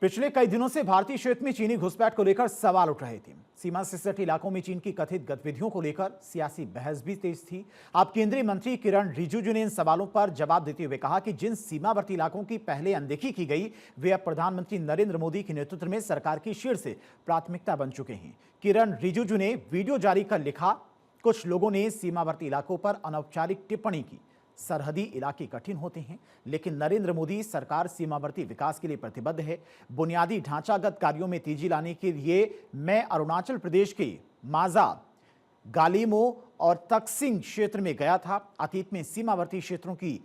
पिछले कई दिनों से भारतीय क्षेत्र में चीनी घुसपैठ को लेकर सवाल उठ रहे थे। सीमा से सटे इलाकों में चीन की कथित गतिविधियों को लेकर सियासी बहस भी तेज थी। अब केंद्रीय मंत्री किरण रिजिजू ने इन सवालों पर जवाब देते हुए कहा कि जिन सीमावर्ती इलाकों की पहले अनदेखी की गई, वे अब प्रधानमंत्री नरेंद्र मोदी के नेतृत्व में सरकार की शीर्ष प्राथमिकता बन चुके हैं। किरण रिजिजू ने वीडियो जारी कर लिखा, कुछ लोगों ने सीमावर्ती इलाकों पर अनौपचारिक टिप्पणी की। सरहदी इलाके कठिन होते हैं, लेकिन नरेंद्र मोदी सरकार सीमावर्ती विकास के लिए प्रतिबद्ध है। बुनियादी ढांचागत कार्यों में तेजी लाने के लिए मैं अरुणाचल प्रदेश के माजा, गालिमो और तकसिंग क्षेत्र में गया था। अतीत में सीमावर्ती क्षेत्रों की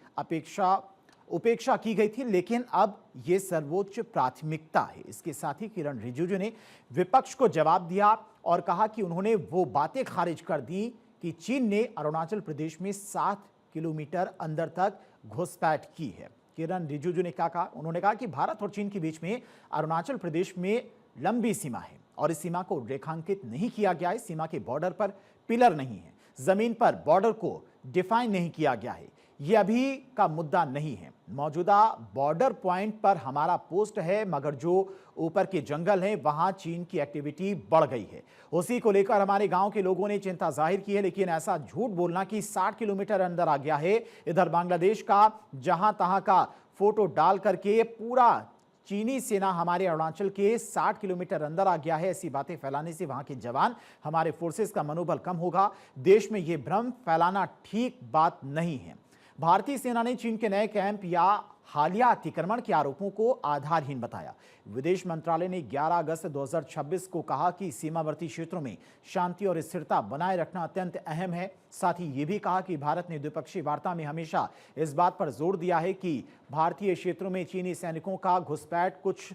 उपेक्षा की गई थी, लेकिन अब ये सर्वोच्च प्राथमिकता है। इसके साथ ही किरण रिजिजू ने विपक्ष को जवाब दिया और कहा कि उन्होंने वो बातें खारिज कर दी कि चीन ने अरुणाचल प्रदेश में 7 किलोमीटर अंदर तक घुसपैठ की है। किरण रिजिजू ने क्या कहा? उन्होंने कहा कि भारत और चीन के बीच में अरुणाचल प्रदेश में लंबी सीमा है और इस सीमा को रेखांकित नहीं किया गया है। सीमा के बॉर्डर पर पिलर नहीं है, जमीन पर बॉर्डर को डिफाइन नहीं किया गया है। यह अभी का मुद्दा नहीं है। मौजूदा बॉर्डर पॉइंट पर हमारा पोस्ट है, मगर जो ऊपर के जंगल हैं वहां चीन की एक्टिविटी बढ़ गई है। उसी को लेकर हमारे गांव के लोगों ने चिंता जाहिर की है, लेकिन ऐसा झूठ बोलना कि 60 किलोमीटर अंदर आ गया है, इधर बांग्लादेश का जहां तहां का फोटो डाल करके पूरा चीनी सेना हमारे अरुणाचल के 60 किलोमीटर अंदर आ गया है, ऐसी बातें फैलाने से वहां के जवान, हमारे फोर्सेस का मनोबल कम होगा। देश में यह भ्रम फैलाना ठीक बात नहीं है। भारतीय सेना ने चीन के नए कैंप या हालिया अतिक्रमण के आरोपों को आधारहीन बताया। विदेश मंत्रालय ने 11 अगस्त 2026 को कहा कि सीमावर्ती क्षेत्रों में शांति और स्थिरता बनाए रखना अत्यंत अहम है। साथ ही ये भी कहा कि भारत ने द्विपक्षीय वार्ता में हमेशा इस बात पर जोर दिया है कि भारतीय क्षेत्रों में चीनी सैनिकों का घुसपैठ कुछ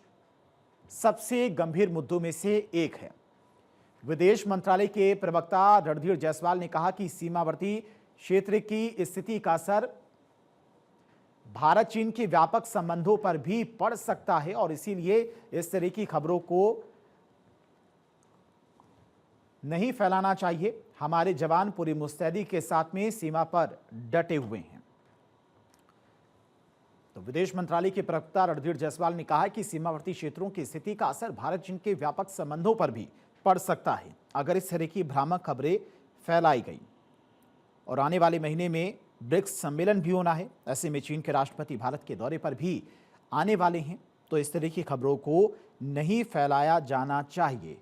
सबसे गंभीर मुद्दों में से एक है। विदेश मंत्रालय के प्रवक्ता रणधीर जायसवाल ने कहा कि सीमावर्ती क्षेत्र की स्थिति का असर भारत चीन के व्यापक संबंधों पर भी पड़ सकता है और इसीलिए इस तरह की खबरों को नहीं फैलाना चाहिए। हमारे जवान पूरी मुस्तैदी के साथ में सीमा पर डटे हुए हैं। तो विदेश मंत्रालय के प्रवक्ता रणधीर जायसवाल ने कहा कि सीमावर्ती क्षेत्रों की स्थिति का असर भारत चीन के व्यापक संबंधों पर भी पड़ सकता है अगर इस तरह की भ्रामक खबरें फैलाई गई। और आने वाले महीने में ब्रिक्स सम्मेलन भी होना है। ऐसे में चीन के राष्ट्रपति भारत के दौरे पर भी आने वाले हैं, तो इस तरह की खबरों को नहीं फैलाया जाना चाहिए।